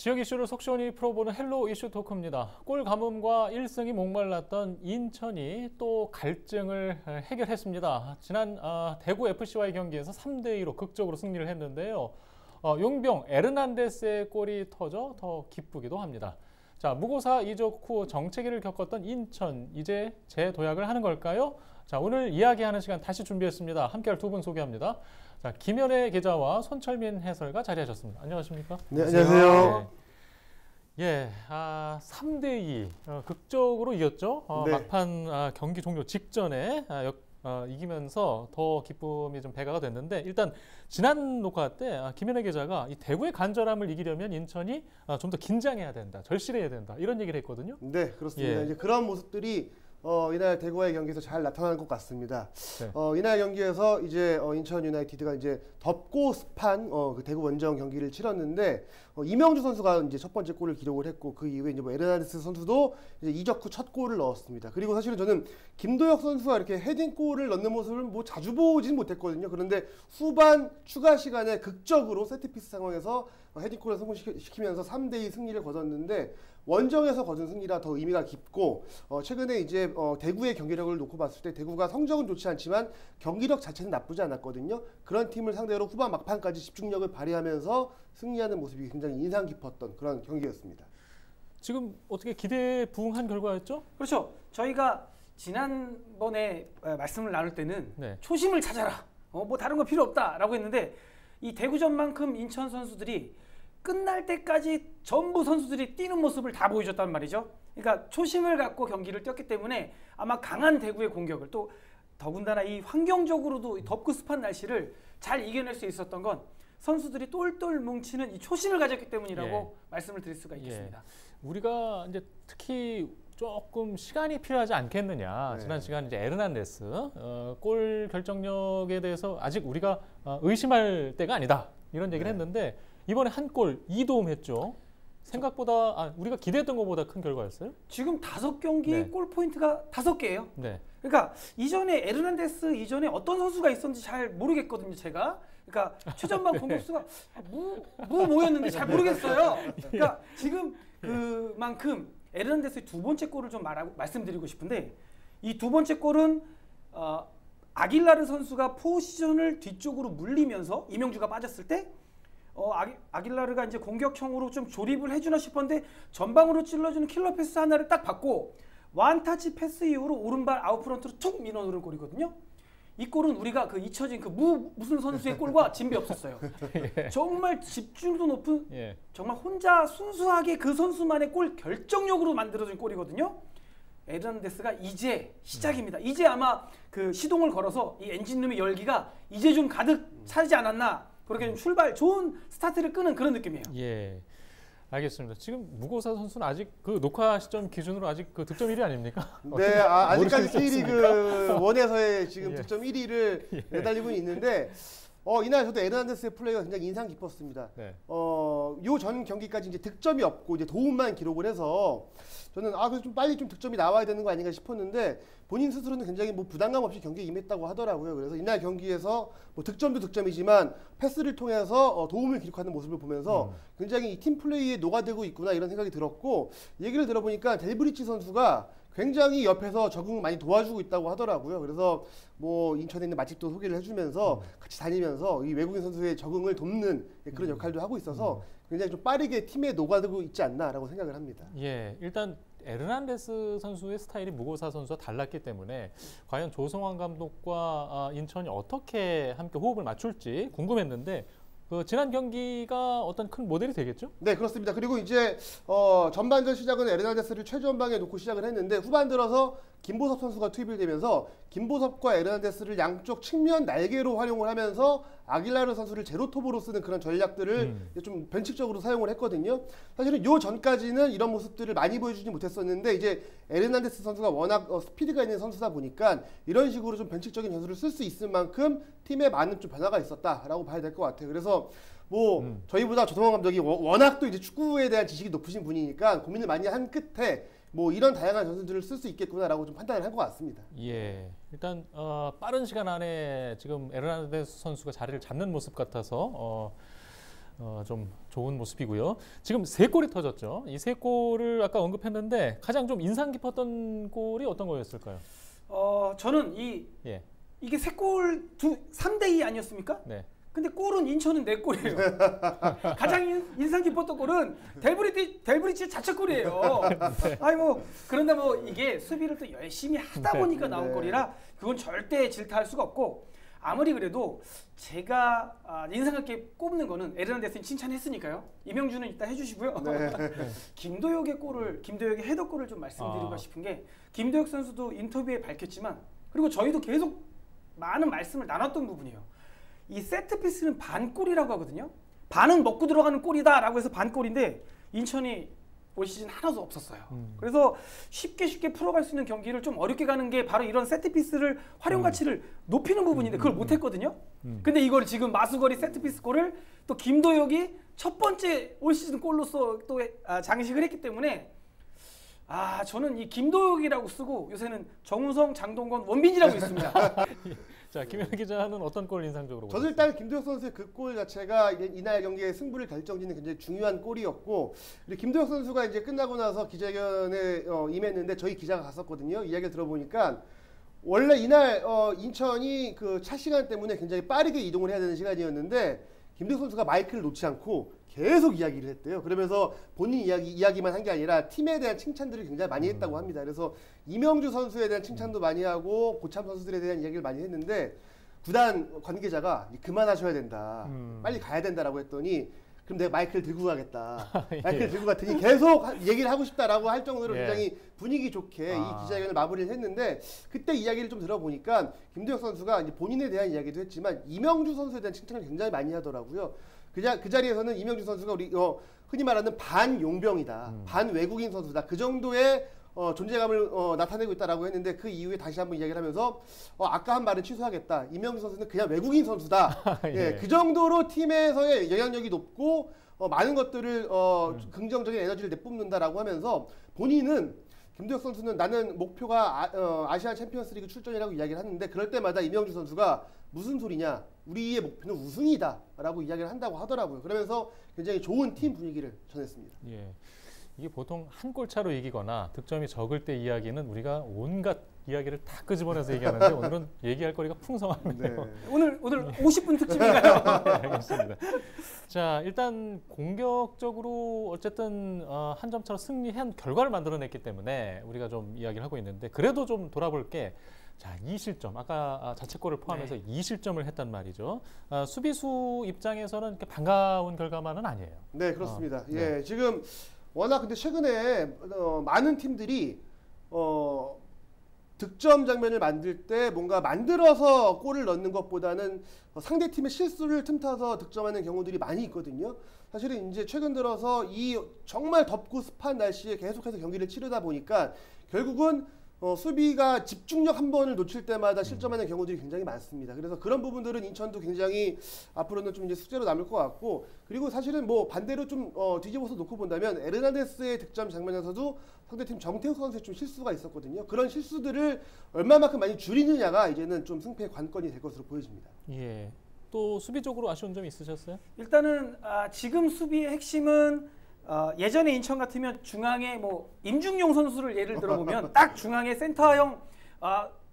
지역 이슈를 속 시원히 풀어보는 헬로 이슈 토크입니다. 골 가뭄과 일성이 목말랐던 인천이 또 갈증을 해결했습니다. 지난 대구 FC와의 경기에서 3대2로 극적으로 승리를 했는데요. 용병 에르난데스의 골이 터져 더 기쁘기도 합니다. 자, 무고사 이적 후 정체기를 겪었던 인천, 이제 재도약을 하는 걸까요? 자, 오늘 이야기하는 시간 다시 준비했습니다. 함께할 두 분 소개합니다. 자, 김현애 기자와 손철민 해설가 자리하셨습니다. 안녕하십니까? 네, 안녕하세요. 네. 3대2 극적으로 이겼죠. 네. 막판 경기 종료 직전에 이기면서 더 기쁨이 좀 배가가 됐는데, 일단 지난 녹화 때 김현애 기자가 이 대구의 간절함을 이기려면 인천이 좀 더 긴장해야 된다, 절실해야 된다, 이런 얘기를 했거든요. 네, 그렇습니다. 예. 이제 그런 모습들이 이날 대구와의 경기에서 잘 나타난 것 같습니다. 네. 이날 경기에서 이제 인천 유나이티드가 이제 덥고 습한 그 대구 원정 경기를 치렀는데, 이명주 선수가 이제 첫 번째 골을 기록을 했고, 그 이후에 이제 에르난데스 선수도 이제 이적 후 첫 골을 넣었습니다. 그리고 사실은 저는 김도혁 선수가 이렇게 헤딩골을 넣는 모습을 뭐 자주 보진 못했거든요. 그런데 후반 추가 시간에 극적으로 세트피스 상황에서 헤딩골을 성공시키면서 3대2 승리를 거뒀는데, 원정에서 거둔 승리라 더 의미가 깊고, 최근에 이제 대구의 경기력을 놓고 봤을 때 대구가 성적은 좋지 않지만 경기력 자체는 나쁘지 않았거든요. 그런 팀을 상대로 후반 막판까지 집중력을 발휘하면서 승리하는 모습이 굉장히 인상 깊었던 그런 경기였습니다. 지금 어떻게 기대에 부응한 결과였죠? 그렇죠. 저희가 지난번에 말씀을 나눌 때는 네. 초심을 찾아라, 뭐 다른 거 필요 없다라고 했는데, 이 대구전만큼 인천 선수들이 끝날 때까지 전부 선수들이 뛰는 모습을 다 보여줬단 말이죠. 그러니까 초심을 갖고 경기를 뛰었기 때문에 아마 강한 대구의 공격을, 또 더군다나 이 환경적으로도 덥고 습한 날씨를 잘 이겨낼 수 있었던 건 선수들이 똘똘 뭉치는 이 초심을 가졌기 때문이라고 말씀을 드릴 수가 있겠습니다. 우리가 이제 특히 조금 시간이 필요하지 않겠느냐. 네. 지난 시간 이제 에르난데스 골 결정력에 대해서 아직 우리가 의심할 때가 아니다, 이런 얘기를 했는데, 이번에 한 골 2도움 했죠. 생각보다 우리가 기대했던 것보다 큰 결과였어요. 지금 5경기 네. 골 포인트가 5개예요. 네. 그러니까 이전에 에르난데스 이전에 어떤 선수가 있었는지 잘 모르겠거든요, 제가. 그러니까 최전방 공격수가 뭐였는지 잘 모르겠어요. 그러니까 지금 그만큼 에르난데스의 두 번째 골을 좀 말씀드리고 싶은데, 이 두 번째 골은 아길라르 선수가 포지션을 뒤쪽으로 물리면서 이명주가 빠졌을 때 아길라르가 이제 공격형으로 좀 조립을 해주나 싶었는데, 전방으로 찔러주는 킬러 패스 하나를 딱 받고 완타치 패스 이후로 오른발 아웃프런트로 툭 밀어넣은 골이거든요. 이 골은 우리가 그 잊혀진 무슨 선수의 골과 진배 없었어요. 예. 정말 집중도 높은, 예. 정말 혼자 순수하게 그 선수만의 골 결정력으로 만들어진 골이거든요. 에르난데스가 이제 시작입니다. 이제 아마 그 시동을 걸어서 이 엔진룸의 열기가 이제 좀 가득 차지 않았나, 그렇게 좀 출발 좋은 스타트를 끄는 그런 느낌이에요. 예. 알겠습니다. 지금 무고사 선수는 아직 그 녹화 시점 기준으로 아직 그 득점 1위 아닙니까? 네, 아직까지 K리그 1에서의 지금 예. 득점 1위를 내달리고 있는데, 이날 저도 에르난데스의 플레이가 굉장히 인상 깊었습니다. 네. 요 전 경기까지 이제 득점이 없고 이제 도움만 기록을 해서 저는 그래서 좀 빨리 좀 득점이 나와야 되는 거 아닌가 싶었는데, 본인 스스로는 굉장히 뭐 부담감 없이 경기에 임했다고 하더라고요. 그래서 이날 경기에서 뭐 득점도 득점이지만 패스를 통해서 도움을 기록하는 모습을 보면서 굉장히 이 팀 플레이에 녹아들고 있구나, 이런 생각이 들었고, 얘기를 들어보니까 델브리치 선수가 굉장히 옆에서 적응을 많이 도와주고 있다고 하더라고요. 그래서 뭐 인천에 있는 맛집도 소개를 해주면서 같이 다니면서 이 외국인 선수의 적응을 돕는 그런 역할도 하고 있어서 굉장히 좀 빠르게 팀에 녹아들고 있지 않나라고 생각을 합니다. 예, 일단 에르난데스 선수의 스타일이 무고사 선수와 달랐기 때문에 과연 조성환 감독과 인천이 어떻게 함께 호흡을 맞출지 궁금했는데, 지난 경기가 어떤 큰 모델이 되겠죠? 네, 그렇습니다. 그리고 이제 전반전 시작은 에르난데스를 최전방에 놓고 시작을 했는데, 후반 들어서 김보섭 선수가 투입이 되면서 김보섭과 에르난데스를 양쪽 측면 날개로 활용을 하면서 아길라르 선수를 제로톱으로 쓰는 그런 전략들을 좀 변칙적으로 사용을 했거든요. 사실은 요 전까지는 이런 모습들을 많이 보여주지 못했었는데, 이제 에르난데스 선수가 워낙 스피드가 있는 선수다 보니까 이런 식으로 좀 변칙적인 전술을 쓸 수 있을 만큼 팀에 많은 좀 변화가 있었다라고 봐야 될 것 같아요. 그래서 뭐 저희보다 조성환 감독이 워낙 또 이제 축구에 대한 지식이 높으신 분이니까 고민을 많이 한 끝에 뭐 이런 다양한 전술들을 쓸 수 있겠구나라고 좀 판단을 한 것 같습니다. 예, 일단 빠른 시간 안에 지금 에르난데스 선수가 자리를 잡는 모습 같아서 좀 좋은 모습이고요. 지금 3골이 터졌죠. 이 3골을 아까 언급했는데 가장 좀 인상 깊었던 골이 어떤 거였을까요? 저는 예. 이게 3골 3대2 아니었습니까? 네. 근데 골은 인천은 4골이에요. 가장 인상 깊었던 골은 델브리치 자책골이에요. 아니 뭐 그런데 뭐 이게 수비를 또 열심히 하다 보니까 나온 골이라 그건 절대 질타할 수가 없고, 아무리 그래도 제가 인상 깊게 꼽는 거는 에르난데스는 칭찬했으니까요. 이명주는 이따 해주시고요. 김도혁의 헤더골을 좀 말씀드리고 싶은 게, 김도혁 선수도 인터뷰에 밝혔지만, 그리고 저희도 계속 많은 말씀을 나눴던 부분이에요. 이 세트피스는 반골이라고 하거든요. 반은 먹고 들어가는 골이다라고 해서 반골인데 인천이 올 시즌 하나도 없었어요. 그래서 쉽게 풀어갈 수 있는 경기를 좀 어렵게 가는 게 바로 이런 세트피스를 활용 가치를 높이는 부분인데 그걸 못했거든요. 근데 이걸 지금 마수거리 세트피스 골을 또 김도혁이 첫 번째 올 시즌 골로서 또 장식을 했기 때문에, 저는 이 김도혁이라고 쓰고 요새는 정우성, 장동건, 원빈이라고 있습니다. 자, 김현 기자는 어떤 골 인상적으로 저도 일단 김도혁 선수의 그 골 자체가 이날 경기의 승부를 결정짓는 굉장히 중요한 골이었고, 그리고 김도혁 선수가 이제 끝나고 나서 기자회견에 임했는데 저희 기자가 갔었거든요. 이야기를 들어보니까 원래 이날 인천이 그 차 시간 때문에 굉장히 빠르게 이동을 해야 되는 시간이었는데 김도혁 선수가 마이크를 놓지 않고 계속 이야기를 했대요. 그러면서 본인 이야기만 한 게 아니라 팀에 대한 칭찬들을 굉장히 많이 했다고 합니다. 그래서 이명주 선수에 대한 칭찬도 많이 하고 고참 선수들에 대한 이야기를 많이 했는데, 구단 관계자가 그만하셔야 된다, 빨리 가야 된다라고 했더니 그럼 내가 마이크를 들고 가겠다. 마이크를 들고 갔더니 계속 얘기를 하고 싶다라고 할 정도로 굉장히 분위기 좋게 이 기자회견을 마무리를 했는데, 그때 이야기를 좀 들어보니까 김도혁 선수가 이제 본인에 대한 이야기도 했지만 이명주 선수에 대한 칭찬을 굉장히 많이 하더라고요. 그 자리에서는 이명주 선수가 우리 흔히 말하는 반용병이다, 반외국인 선수다, 그 정도의 존재감을 나타내고 있다라고 했는데, 그 이후에 다시 한번 이야기를 하면서 아까 한 말은 취소하겠다. 이명주 선수는 그냥 외국인 선수다. 예, 그 정도로 팀에서의 영향력이 높고 많은 것들을 긍정적인 에너지를 내뿜는다라고 하면서, 본인은 김도혁 선수는 나는 목표가 아시안 챔피언스리그 출전이라고 이야기를 하는데, 그럴 때마다 이명주 선수가 무슨 소리냐, 우리의 목표는 우승이다라고 이야기를 한다고 하더라고요. 그러면서 굉장히 좋은 팀 분위기를 전했습니다. 예. 이게 보통 한 골 차로 이기거나 득점이 적을 때 이야기는 우리가 온갖 이야기를 다 끄집어내서 얘기하는데 오늘은 얘기할 거리가 풍성하네요. 네. 오늘 50분 특집인가요? 네, 알겠습니다. 자, 일단 공격적으로 어쨌든 한 점 차로 승리한 결과를 만들어냈기 때문에 우리가 좀 이야기를 하고 있는데, 그래도 좀 돌아볼 게, 자, 2실점, 아까 자책골을 포함해서 2실점을 했단 말이죠. 수비수 입장에서는 이렇게 반가운 결과만은 아니에요. 네, 그렇습니다. 예, 지금 워낙 근데 최근에 많은 팀들이 득점 장면을 만들 때 뭔가 만들어서 골을 넣는 것보다는 상대 팀의 실수를 틈타서 득점하는 경우들이 많이 있거든요. 사실은 이제 최근 들어서 이 정말 덥고 습한 날씨에 계속해서 경기를 치르다 보니까 결국은 수비가 집중력 한 번을 놓칠 때마다 실점하는 경우들이 굉장히 많습니다. 그래서 그런 부분들은 인천도 굉장히 앞으로는 좀 이제 숙제로 남을 것 같고, 그리고 사실은 뭐 반대로 좀 뒤집어서 놓고 본다면 에르난데스의 득점 장면에서도 상대팀 정태욱 선수의 좀 실수가 있었거든요. 그런 실수들을 얼마만큼 많이 줄이느냐가 이제는 좀 승패의 관건이 될 것으로 보여집니다. 예. 또 수비적으로 아쉬운 점이 있으셨어요? 일단은 지금 수비의 핵심은 예전에 인천 같으면 중앙에 뭐 임중용 선수를 예를 들어보면 딱 중앙에 센터형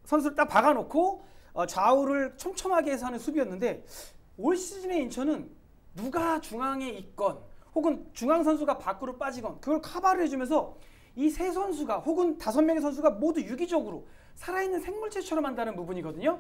선수를 딱 박아놓고 좌우를 촘촘하게 해서 하는 수비였는데, 올 시즌의 인천은 누가 중앙에 있건 혹은 중앙 선수가 밖으로 빠지건 그걸 커버를 해주면서 이 세 선수가 혹은 5명의 선수가 모두 유기적으로 살아있는 생물체처럼 한다는 부분이거든요.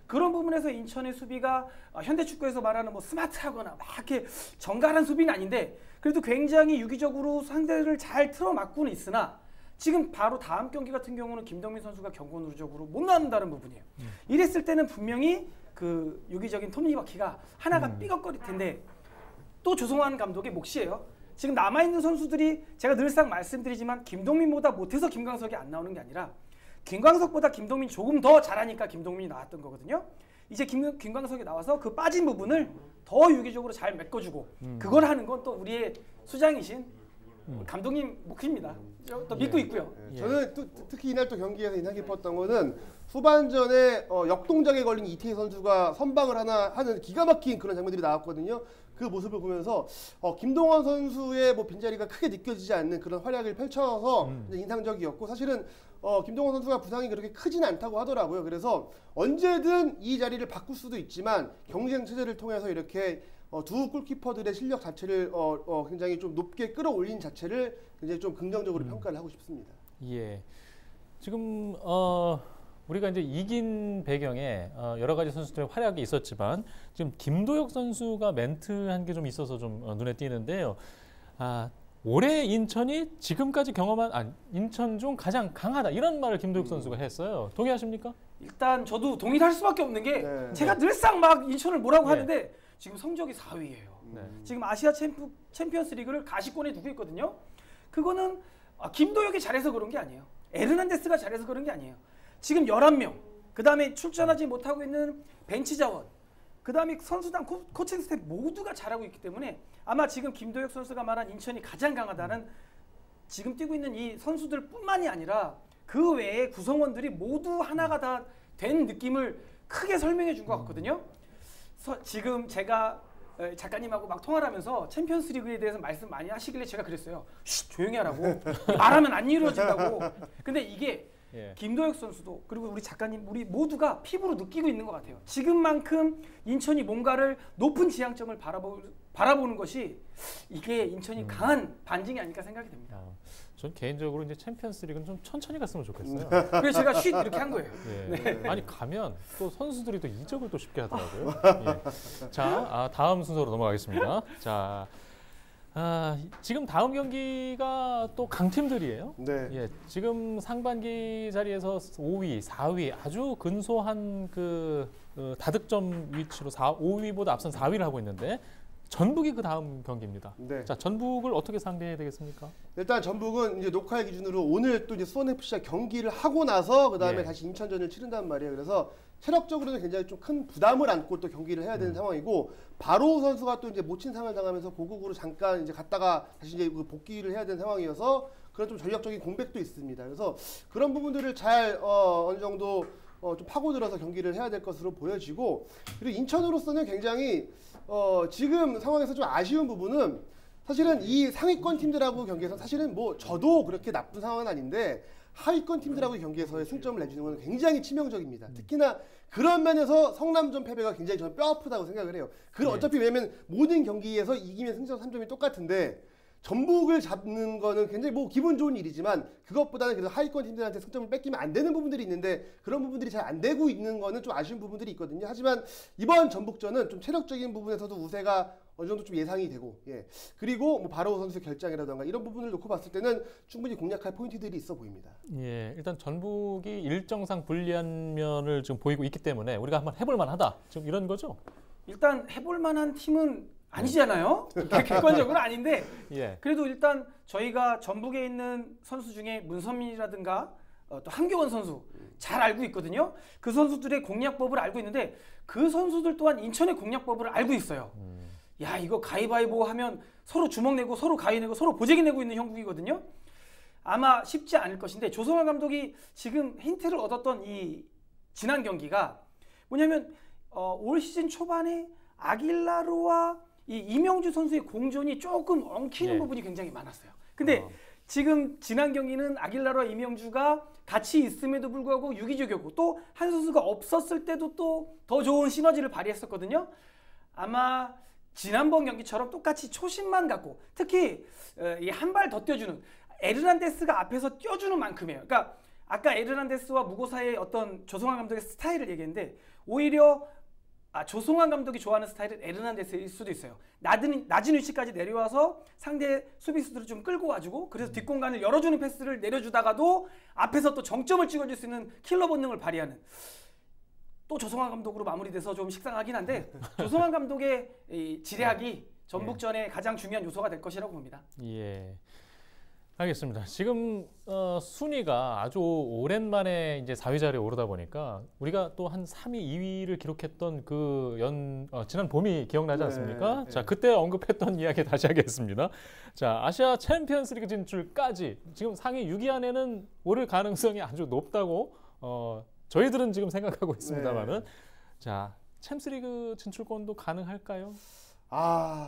그런 부분에서 인천의 수비가 현대축구에서 말하는 뭐 스마트하거나 막 이렇게 정갈한 수비는 아닌데, 그래도 굉장히 유기적으로 상대를 잘 틀어막고는 있으나, 지금 바로 다음 경기 같은 경우는 김동민 선수가 경고 누적으로 못 나온다는 부분이에요. 이랬을 때는 분명히 그 유기적인 톱니바퀴가 하나가 삐걱거릴 텐데, 또 조성환 감독의 몫이에요. 지금 남아있는 선수들이 제가 늘상 말씀드리지만 김동민보다 못해서 김광석이 안 나오는 게 아니라 김광석보다 김동민이 조금 더 잘하니까 김동민이 나왔던 거거든요. 이제 김광석이 나와서 그 빠진 부분을 더 유기적으로 잘 메꿔주고 그걸 하는 건 또 우리의 수장이신 감독님 몫입니다. 또 믿고 있고요. 저는 특히 이날 또 경기에서 인상 깊었던 거는 후반전에 역동작에 걸린 이태희 선수가 선방을 하나 하는 기가 막힌 그런 장면들이 나왔거든요. 그 모습을 보면서 김동원 선수의 뭐 빈자리가 크게 느껴지지 않는 그런 활약을 펼쳐서 이제 인상적이었고 사실은 김동원 선수가 부상이 그렇게 크진 않다고 하더라고요. 그래서 언제든 이 자리를 바꿀 수도 있지만 경쟁 체제를 통해서 이렇게 두 골키퍼들의 실력 자체를 굉장히 좀 높게 끌어올린 자체를 굉장히 좀 긍정적으로 평가를 하고 싶습니다. 예. 지금 우리가 이제 이긴 배경에 여러 가지 선수들의 활약이 있었지만 지금 김도혁 선수가 멘트한 게 좀 있어서 좀 눈에 띄는데요. 올해 인천이 지금까지 경험한 인천 중 가장 강하다 이런 말을 김도혁 선수가 했어요. 동의하십니까? 일단 저도 동의할 수밖에 없는 게 네. 제가 늘상 막 인천을 뭐라고 네. 하는데 지금 성적이 4위예요. 네. 지금 아시아 챔피언스 리그를 가시권에 두고 있거든요. 그거는 김도혁이 잘해서 그런 게 아니에요. 에르난데스가 잘해서 그런 게 아니에요. 지금 11명, 그 다음에 출전하지 못하고 있는 벤치 자원, 그 다음에 선수단 코칭 스태프 모두가 잘하고 있기 때문에 아마 지금 김도혁 선수가 말한 인천이 가장 강하다는 지금 뛰고 있는 이 선수들 뿐만이 아니라 그 외의 구성원들이 모두 하나가 다 된 느낌을 크게 설명해 준 것 같거든요. 지금 제가 작가님하고 막 통화를 하면서 챔피언스 리그에 대해서 말씀 많이 하시길래 제가 그랬어요. 쉿, 조용히 하라고. 말하면 안 이루어진다고. 근데 이게 예. 김도혁 선수도 그리고 우리 작가님 우리 모두가 피부로 느끼고 있는 것 같아요. 지금만큼 인천이 뭔가를 높은 지향점을 바라보는 것이 이게 인천이 강한 반증이 아닐까 생각이 됩니다. 전 개인적으로 이제 챔피언스 리그는 좀 천천히 갔으면 좋겠어요. 그래서 제가 쉿 이렇게 한 거예요. 예. 네. 아니 가면 또 선수들이 또 이적을 또 쉽게 하더라고요. 예. 자, 다음 순서로 넘어가겠습니다. 자, 지금 다음 경기가 또 강팀들이에요. 네. 예, 지금 상반기 자리에서 5위, 4위 아주 근소한 그 다득점 위치로 5위보다 앞선 4위를 하고 있는데 전북이 그 다음 경기입니다. 네. 자, 전북을 어떻게 상대해야 되겠습니까? 일단 전북은 이제 녹화일 기준으로 오늘 또 이제 수원 FC와 경기를 하고 나서 그다음에 예. 다시 인천전을 치른단 말이에요. 그래서 체력적으로는 굉장히 좀 큰 부담을 안고 또 경기를 해야 되는 상황이고 바로 선수가 또 이제 모친 상을 당하면서 고국으로 잠깐 이제 갔다가 다시 이제 복귀를 해야 되는 상황이어서 그런 좀 전력적인 공백도 있습니다. 그래서 그런 부분들을 잘 어느 정도 좀 파고들어서 경기를 해야 될 것으로 보여지고 그리고 인천으로서는 굉장히 지금 상황에서 좀 아쉬운 부분은 사실은 이 상위권 팀들하고 경기에서 사실은 뭐 저도 그렇게 나쁜 상황은 아닌데 하위권 팀들하고의 경기에서의 승점을 내주는 건 굉장히 치명적입니다. 특히나 그런 면에서 성남전 패배가 굉장히 저는 뼈아프다고 생각을 해요. 어차피 왜냐면 모든 경기에서 이기면 승점 3점이 똑같은데 전북을 잡는 거는 굉장히 뭐 기분 좋은 일이지만 그것보다는 그래도 하위권 팀들한테 승점을 뺏기면 안 되는 부분들이 있는데 그런 부분들이 잘 안 되고 있는 거는 좀 아쉬운 부분들이 있거든요. 하지만 이번 전북전은 좀 체력적인 부분에서도 우세가 어느 정도 좀 예상이 되고, 예. 그리고 뭐 바로 선수 결장이라던가 이런 부분을 놓고 봤을 때는 충분히 공략할 포인트들이 있어 보입니다. 예, 일단 전북이 일정상 불리한 면을 지금 보이고 있기 때문에 우리가 한번 해볼 만하다. 지금 이런 거죠? 일단 해볼 만한 팀은 아니잖아요. 객관적으로 아닌데 예. 그래도 일단 저희가 전북에 있는 선수 중에 문선민이라든가 또 한교원 선수 잘 알고 있거든요. 그 선수들의 공략법을 알고 있는데 그 선수들 또한 인천의 공략법을 알고 있어요. 야, 이거 가위바위보 하면 서로 주먹 내고 서로 가위 내고 서로 보재기 내고 있는 형국이거든요. 아마 쉽지 않을 것인데 조성환 감독이 지금 힌트를 얻었던 이 지난 경기가 뭐냐면 올 시즌 초반에 아길라로와 이 이명주 선수의 공존이 조금 엉키는 예. 부분이 굉장히 많았어요. 근데 지금 지난 경기는 아길라로와 이명주가 같이 있음에도 불구하고 유기적이었고 또 한 선수가 없었을 때도 또 더 좋은 시너지를 발휘했었거든요. 아마 지난번 경기처럼 똑같이 초심만 갖고 특히 한 발 더 뛰어주는 에르난데스가 앞에서 뛰어주는 만큼이에요. 그러니까 아까 에르난데스와 무고사의 어떤 조성환 감독의 스타일을 얘기했는데 오히려 조성환 감독이 좋아하는 스타일은 에르난데스일 수도 있어요. 낮은 위치까지 내려와서 상대 수비수들을 좀 끌고 와주고 그래서 뒷공간을 열어주는 패스를 내려주다가도 앞에서 또 정점을 찍어줄 수 있는 킬러 본능을 발휘하는 또 조성환 감독으로 마무리돼서 좀 식상하긴 한데 조성환 감독의 이 지략이 전북전의 가장 중요한 요소가 될 것이라고 봅니다. 예. 알겠습니다. 지금 순위가 아주 오랜만에 이제 4위 자리에 오르다 보니까 우리가 또 한 3위, 2위를 기록했던 그 지난 봄이 기억나지 않습니까? 네. 자, 그때 언급했던 이야기 다시 하겠습니다. 자, 아시아 챔피언스리그 진출까지 지금 상위 6위 안에는 오를 가능성이 아주 높다고 저희들은 지금 생각하고 있습니다만은 자, 챔스리그 진출권도 가능할까요?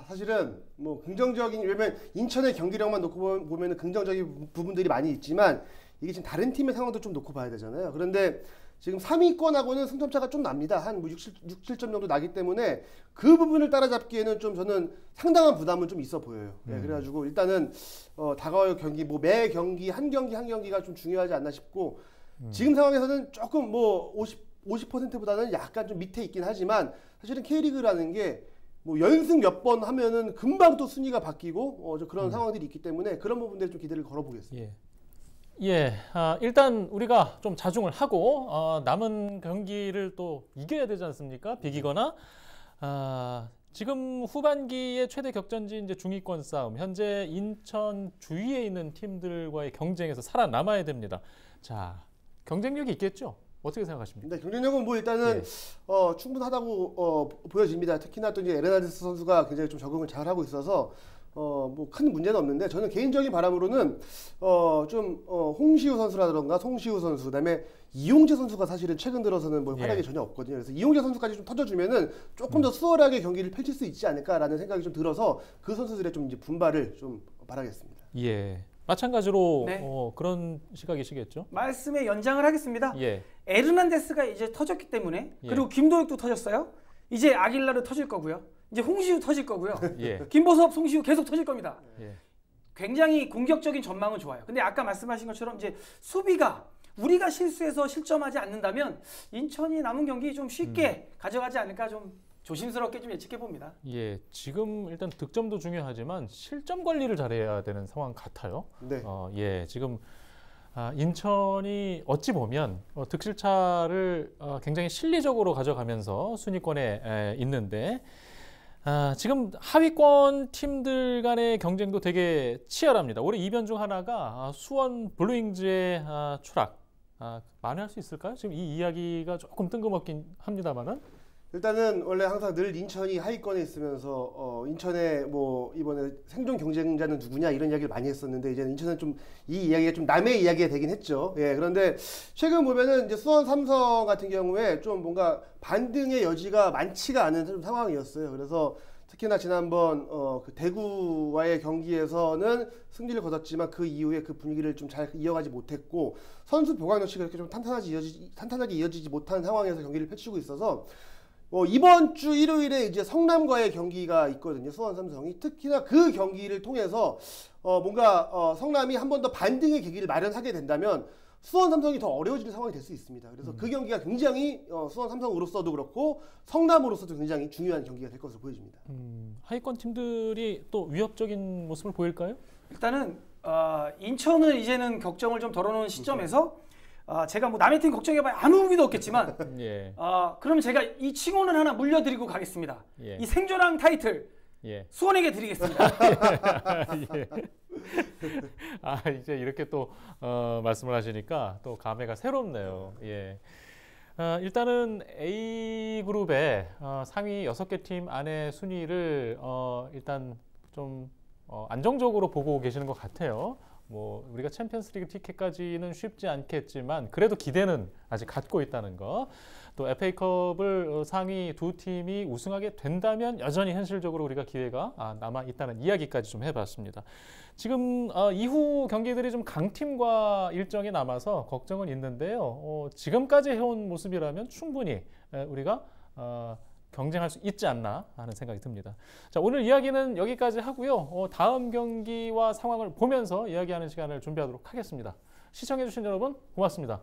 사실은 뭐 긍정적인, 왜냐면 인천의 경기력만 놓고 보면은 긍정적인 부분들이 많이 있지만 이게 지금 다른 팀의 상황도 좀 놓고 봐야 되잖아요. 그런데 지금 3위권하고는 승점차가 좀 납니다. 한 6, 7점 정도 나기 때문에 그 부분을 따라잡기에는 좀 저는 상당한 부담은 좀 있어 보여요. 네, 그래가지고 일단은 다가올 경기, 뭐 매 경기 한 경기가 좀 중요하지 않나 싶고 지금 상황에서는 조금 뭐 50%보다는 약간 좀 밑에 있긴 하지만 사실은 K리그라는 게 뭐 연승 몇 번 하면은 금방 또 순위가 바뀌고 그런 상황들이 있기 때문에 그런 부분들에 좀 기대를 걸어보겠습니다. 일단 우리가 좀 자중을 하고 남은 경기를 또 이겨야 되지 않습니까? 비기거나 지금 후반기의 최대 격전지 이제 중위권 싸움. 현재 인천 주위에 있는 팀들과의 경쟁에서 살아남아야 됩니다. 자, 경쟁력이 있겠죠? 어떻게 생각하십니까? 네, 경쟁력은 뭐 일단은 충분하다고 보여집니다. 특히나 또 이제 에르난데스 선수가 굉장히 좀 적응을 잘 하고 있어서 뭐 큰 문제는 없는데 저는 개인적인 바람으로는 홍시우 선수라던가 송시우 선수, 그다음에 이용재 선수가 사실은 최근 들어서는 뭐 활약이 전혀 없거든요. 그래서 이용재 선수까지 좀 터져주면은 조금 더 수월하게 경기를 펼칠 수 있지 않을까라는 생각이 좀 들어서 그 선수들의 좀 이제 분발을 좀 바라겠습니다. 예. 마찬가지로 네. 그런 시각이시겠죠? 말씀에 연장을 하겠습니다. 에르난데스가 이제 터졌기 때문에 그리고 김도혁도 터졌어요. 이제 아길라르 터질 거고요. 이제 홍시우 터질 거고요. 김보섭, 송시우 계속 터질 겁니다. 굉장히 공격적인 전망은 좋아요. 근데 아까 말씀하신 것처럼 이제 수비가 우리가 실수해서 실점하지 않는다면 인천이 남은 경기 좀 쉽게 가져가지 않을까 좀 조심스럽게 좀 예측해 봅니다. 지금 일단 득점도 중요하지만 실점 관리를 잘해야 되는 상황 같아요. 네. 지금 인천이 어찌 보면 득실차를 굉장히 실리적으로 가져가면서 순위권에 있는데 지금 하위권 팀들 간의 경쟁도 되게 치열합니다. 올해 이변 중 하나가 수원 블루잉즈의 추락. 만회할 수 있을까요? 지금 이 이야기가 조금 뜬금없긴 합니다만은. 일단은 원래 항상 늘 인천이 하위권에 있으면서 인천의 뭐 이번에 생존 경쟁자는 누구냐 이런 이야기를 많이 했었는데 이제는 인천은 좀 이 이야기가 좀 남의 이야기가 되긴 했죠. 그런데 최근 보면은 이제 수원 삼성 같은 경우에 좀 뭔가 반등의 여지가 많지가 않은 좀 상황이었어요. 그래서 특히나 지난번 그 대구와의 경기에서는 승리를 거뒀지만 그 이후에 그 분위기를 좀 잘 이어가지 못했고 선수 보강 역시 그렇게 좀 탄탄하게 이어지지 못한 상황에서 경기를 펼치고 있어서 이번 주 일요일에 이제 성남과의 경기가 있거든요. 수원 삼성이 특히나 그 경기를 통해서 뭔가 성남이 한 번 더 반등의 계기를 마련하게 된다면 수원 삼성이 더 어려워지는 상황이 될 수 있습니다. 그래서 그 경기가 굉장히 수원 삼성으로서도 그렇고 성남으로서도 굉장히 중요한 경기가 될 것으로 보여집니다. 하위권 팀들이 또 위협적인 모습을 보일까요? 일단은 인천은 이제는 격정을 좀 덜어놓은 시점에서 제가 뭐 남의 팀 걱정해봐야 아무 의미도 없겠지만 그럼 제가 이 칭호는 하나 물려드리고 가겠습니다. 이 생존왕 타이틀 수원에게 드리겠습니다. 이제 이렇게 또 말씀을 하시니까 또 감회가 새롭네요. 일단은 A그룹의 상위 6개 팀 안에 순위를 일단 좀 안정적으로 보고 계시는 것 같아요. 뭐 우리가 챔피언스리그 티켓까지는 쉽지 않겠지만 그래도 기대는 아직 갖고 있다는 거. 또 FA컵을 상위 두 팀이 우승하게 된다면 여전히 현실적으로 우리가 기회가 남아 있다는 이야기까지 좀 해봤습니다. 지금 이후 경기들이 좀 강팀과 일정이 남아서 걱정은 있는데요. 지금까지 해온 모습이라면 충분히 우리가 경쟁할 수 있지 않나 하는 생각이 듭니다. 자, 오늘 이야기는 여기까지 하고요. 다음 경기와 상황을 보면서 이야기하는 시간을 준비하도록 하겠습니다. 시청해주신 여러분 고맙습니다.